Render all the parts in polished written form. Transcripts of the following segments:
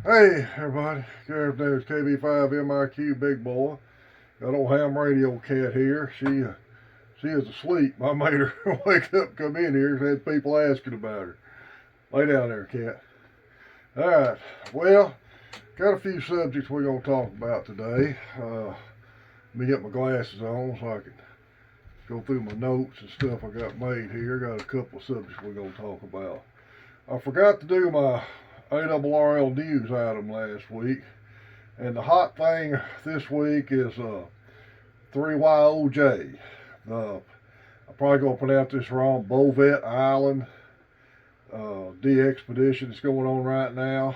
Hey, everybody. Sheriff Davis, KB5 MIQ Big Boy. Got old ham radio cat here. She is asleep. I made her wake up, come in here, and had people asking about her. Lay down there, cat. All right. Well, got a few subjects we're going to talk about today. Let me get my glasses on so I can go through my notes and stuff I got made here. Got a couple of subjects we're going to talk about. I forgot to do my ARRL news item last week. And the hot thing this week is 3YOJ. I'm probably going to pronounce this wrong. Bovet Island de-expedition that's going on right now.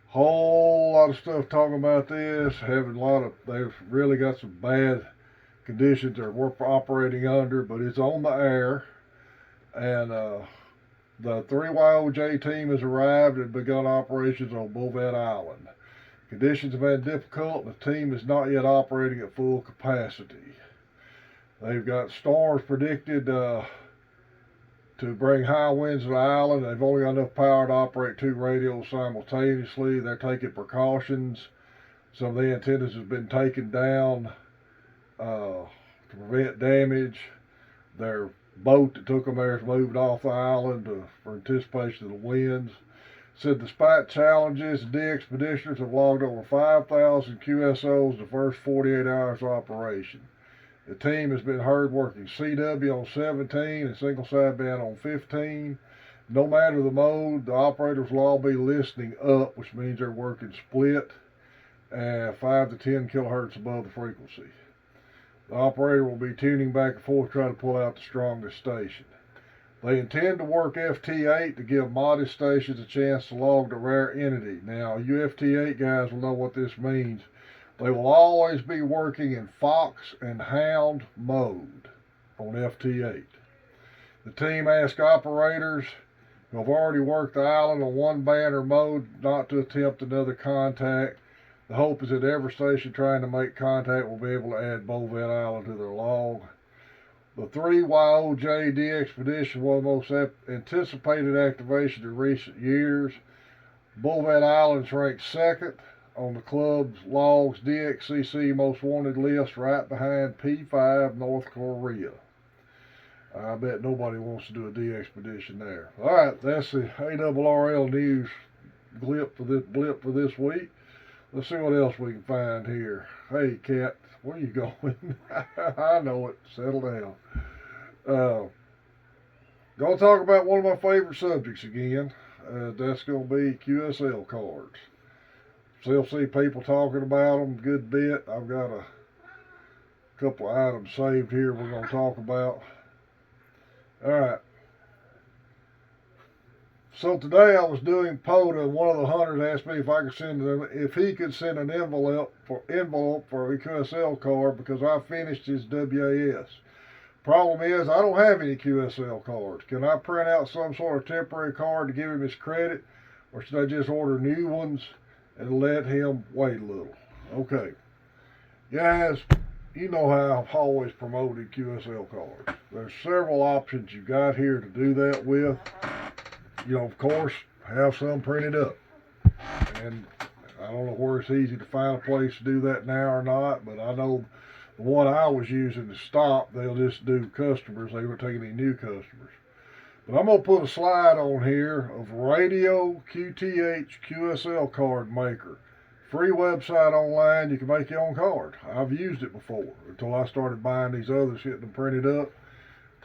Whole lot of stuff talking about this. They've really got some bad conditions that we're operating under, but it's on the air. And the 3YOJ team has arrived and begun operations on Bovet Island. Conditions have been difficult and the team is not yet operating at full capacity. They've got storms predicted to bring high winds to the island. They've only got enough power to operate 2 radios simultaneously. They're taking precautions. Some of the antennas have been taken down to prevent damage. Their boat that took them there is moved off the island for anticipation of the winds. Said despite challenges, the expeditioners have logged over 5,000 QSLs the first 48 hours of operation. The team has been heard working CW on 17 and single sideband on 15. No matter the mode, the operators will all be listening up, which means they're working split at 5 to 10 kilohertz above the frequency. The operator will be tuning back and forth, trying to pull out the strongest station. They intend to work FT8 to give modest stations a chance to log the rare entity. Now, you FT8 guys will know what this means. They will always be working in Fox and Hound mode on FT8. The team asked operators who have already worked the island on one banner mode not to attempt another contact. The hope is that every station trying to make contact will be able to add Bovet Island to their log. The 3YOJD expedition was the most anticipated activation in recent years. Bovet Island's ranked second on the club's log's DXCC most wanted list, right behind P5 North Korea. I bet nobody wants to do a de-expedition there. All right, that's the ARRL news blip for this week. Let's see what else we can find here. Hey, cat, where you going? I know it. Settle down. Gonna talk about one of my favorite subjects again. That's gonna be QSL cards. Still see people talking about them a good bit. I've got a couple of items saved here we're gonna talk about. All right. So today I was doing POTA, and one of the hunters asked me if he could send an envelope for a QSL card because I finished his WAS. Problem is, I don't have any QSL cards. Can I print out some sort of temporary card to give him his credit, or should I just order new ones and let him wait a little? Okay. Guys, you know how I've always promoted QSL cards. There's several options you got here to do that with. Of course, have some printed up. And I don't know where it's easy to find a place to do that now or not, but I know the one I was using to stop, they'll just do customers. They weren't taking any new customers. But I'm going to put a slide on here of Radio QTH QSL card maker. Free website online. You can make your own card. I've used it before until I started buying these others, getting them printed up.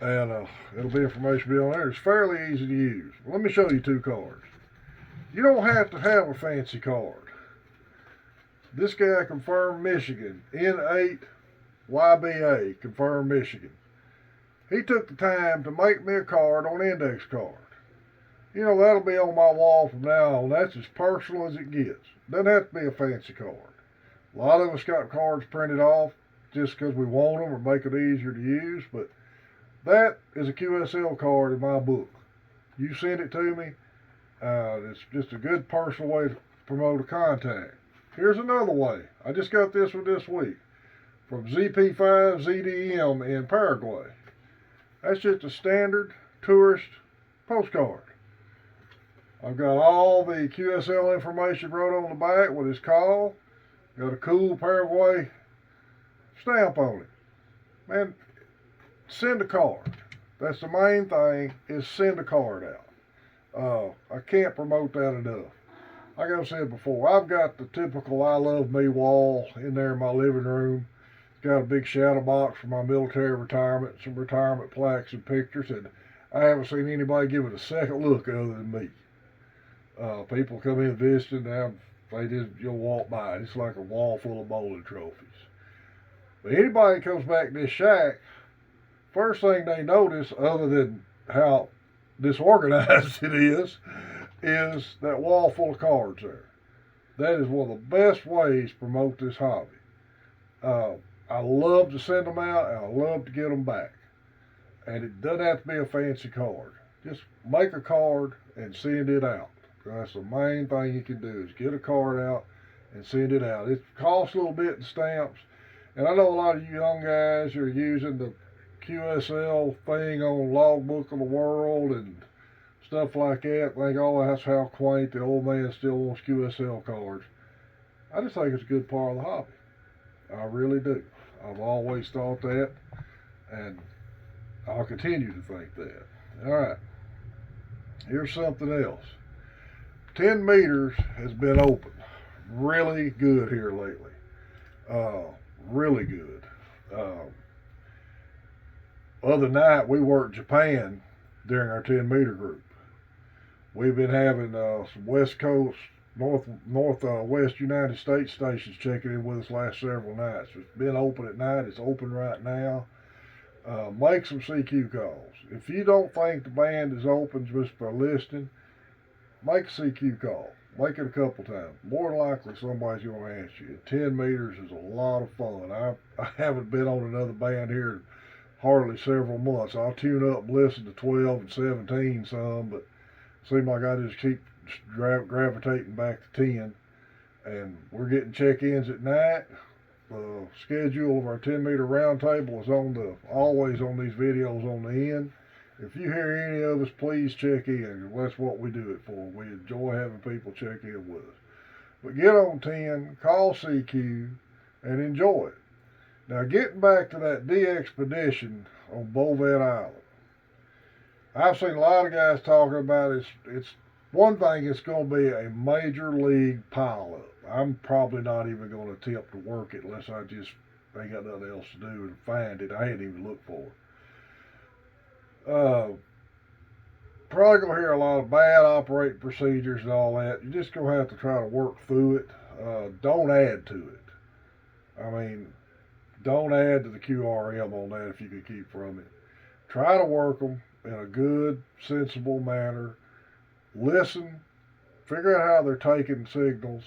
And it'll be information on there. It's fairly easy to use. Let me show you 2 cards. You don't have to have a fancy card. This guy confirmed Michigan, N8YBA, confirmed Michigan. He took the time to make me a card on index card. That'll be on my wall from now on. That's as personal as it gets. Doesn't have to be a fancy card. A lot of us got cards printed off just because we want them or make it easier to use, but that is a QSL card in my book. You send it to me. It's just a good personal way to promote a contact. Here's another way. I just got this one this week from ZP5 ZDM in Paraguay. That's just a standard tourist postcard. I've got all the QSL information wrote on the back with his call. Got a cool Paraguay stamp on it. Man, send a card. That's the main thing, is send a card out. I can't promote that enough. Like I've said before, I've got the typical I Love Me wall in there in my living room. It's got a big shadow box for my military retirement, some retirement plaques and pictures, and I haven't seen anybody give it a second look other than me. People come in visiting, they just, you'll walk by. It's like a wall full of bowling trophies. But anybody that comes back to this shack, first thing they notice, other than how disorganized it is that wall full of cards there. That is one of the best ways to promote this hobby. I love to send them out, and I love to get them back. And it doesn't have to be a fancy card. Just make a card and send it out. That's the main thing you can do, is get a card out and send it out. It costs a little bit in stamps. And I know a lot of you young guys are using the QSL thing on Logbook of the World and stuff like that. Think, oh, that's how quaint, the old man still wants QSL cards. I just think it's a good part of the hobby. I really do. I've always thought that, and I'll continue to think that. All right. Here's something else. 10 meters has been open. Really good here lately. Really good. Other night we worked Japan during our 10-meter group. We've been having some West Coast, West United States stations checking in with us last several nights. It's been open at night. It's open right now. Make some CQ calls. If you don't think the band is open just by listening, make a CQ call. Make it a couple times. More than likely somebody's going to answer you. 10 meters is a lot of fun. I haven't been on another band here in hardly several months. I'll tune up and listen to 12 and 17 some, but it seems like I just keep gravitating back to 10. And we're getting check-ins at night. The schedule of our 10-meter round table is always on these videos on the end. If you hear any of us, please check in. That's what we do it for. We enjoy having people check in with us. But get on 10, call CQ, and enjoy it. Now, getting back to that D-Expedition on Bovet Island. I've seen a lot of guys talking about it. It's one thing, it's going to be a major league pileup. I'm probably not even going to attempt to work it unless I just ain't got nothing else to do and find it. I ain't even looked for it. Probably gonna hear a lot of bad operating procedures and all that. You're just gonna have to try to work through it. Don't add to it. I mean, don't add to the QRM on that if you can keep from it. Try to work them in a good, sensible manner. Listen, figure out how they're taking signals.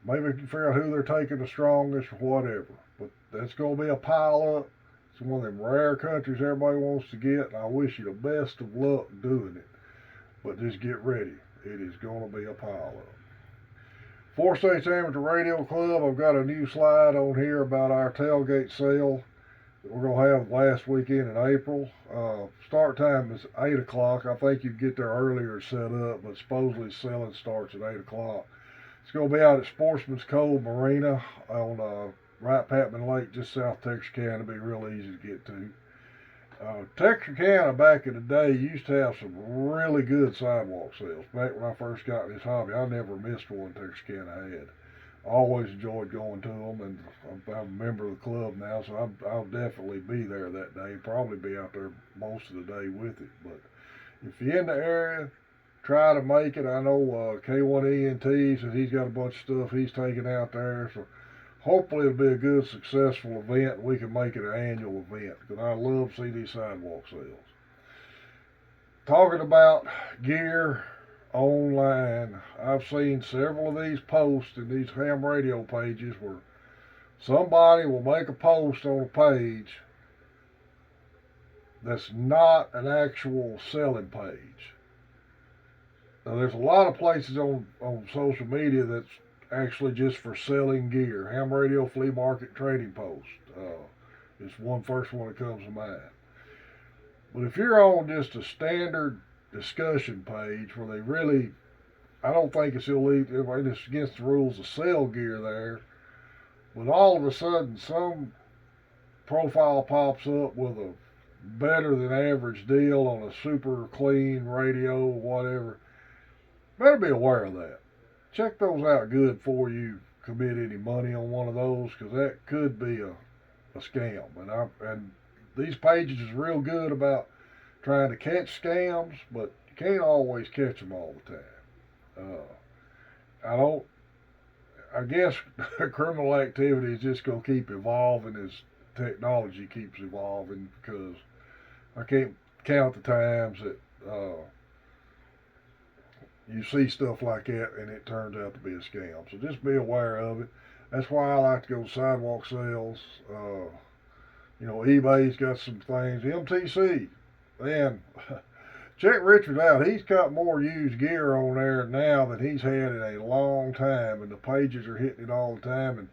Maybe you can figure out who they're taking the strongest or whatever. But that's gonna be a pile up. It's one of them rare countries everybody wants to get, and I wish you the best of luck doing it. But just get ready. It is going to be a pile-up. Four States Amateur Radio Club, I've got a new slide on here about our tailgate sale that we're going to have last weekend in April. Start time is 8 o'clock. I think you can get there earlier set up, but supposedly selling starts at 8 o'clock. It's going to be out at Sportsman's Cove Marina on Wright Patman Lake, just south Texarkana. It'll be real easy to get to. Texarkana back in the day used to have some really good sidewalk sales. Back when I first got in this hobby, I never missed one Texarkana had. I always enjoyed going to them, and I'm a member of the club now, so I'll definitely be there that day. Probably be out there most of the day with it. But if you're in the area, try to make it. I know K1ENT says he's got a bunch of stuff he's taking out there, so hopefully it'll be a good, successful event, and we can make it an annual event, because I love CD sidewalk sales. Talking about gear online, I've seen several of these posts in these ham radio pages where somebody will make a post on a page that's not an actual selling page. Now, there's a lot of places on social media that's actually just for selling gear. Ham radio, flea market, trading post. It's one first one that comes to mind. But if you're on just a standard discussion page where they really, I don't think it's illegal, it's against the rules to sell gear there, but all of a sudden some profile pops up with a better than average deal on a super clean radio or whatever, better be aware of that. Check those out good before you commit any money on one of those, because that could be a scam. And these pages is real good about trying to catch scams, but you can't always catch them all the time. I don't. I guess criminal activity is just gonna keep evolving as technology keeps evolving, because I can't count the times that you see stuff like that and it turns out to be a scam. So just be aware of it. That's why I like to go to sidewalk sales. eBay's got some things. MTC, man, check Richard out. He's got more used gear on there now than he's had in a long time, and the pages are hitting it all the time. And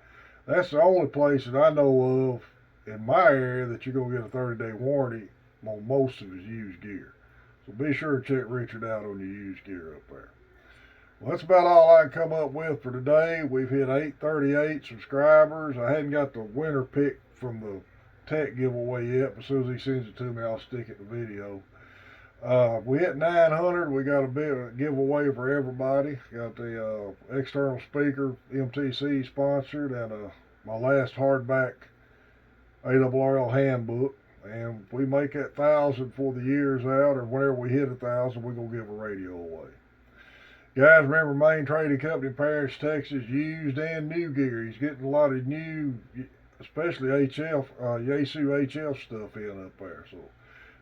that's the only place that I know of in my area that you're going to get a 30-day warranty on most of his used gear. So be sure to check Richard out on your used gear up there. Well, that's about all I can come up with for today. We've hit 838 subscribers. I hadn't got the winner pick from the tech giveaway yet, but as soon as he sends it to me, I'll stick it in the video. We hit 900. We got a bit of a giveaway for everybody. Got the external speaker, MTC sponsored, and my last hardback ARRL handbook. And if we make that 1,000 for the year's out, or whenever we hit 1,000, we're going to give a radio away. Guys, remember, Main Trading Company, Paris, Texas, used and new gear. He's getting a lot of new, especially HF, Yaesu HF stuff in up there. So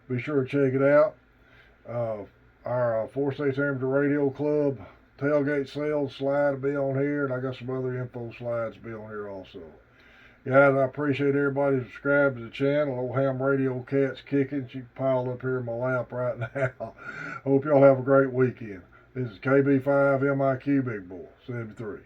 be sure to check it out. Our 4 States Amateur Radio Club tailgate sales slide will be on here, and I got some other info slides to be on here also. Guys, I appreciate everybody subscribed to the channel. Old Ham Radio Cat's kicking. She piled up here in my lap right now. Hope y'all have a great weekend. This is KB5 MIQ Big Bull 73.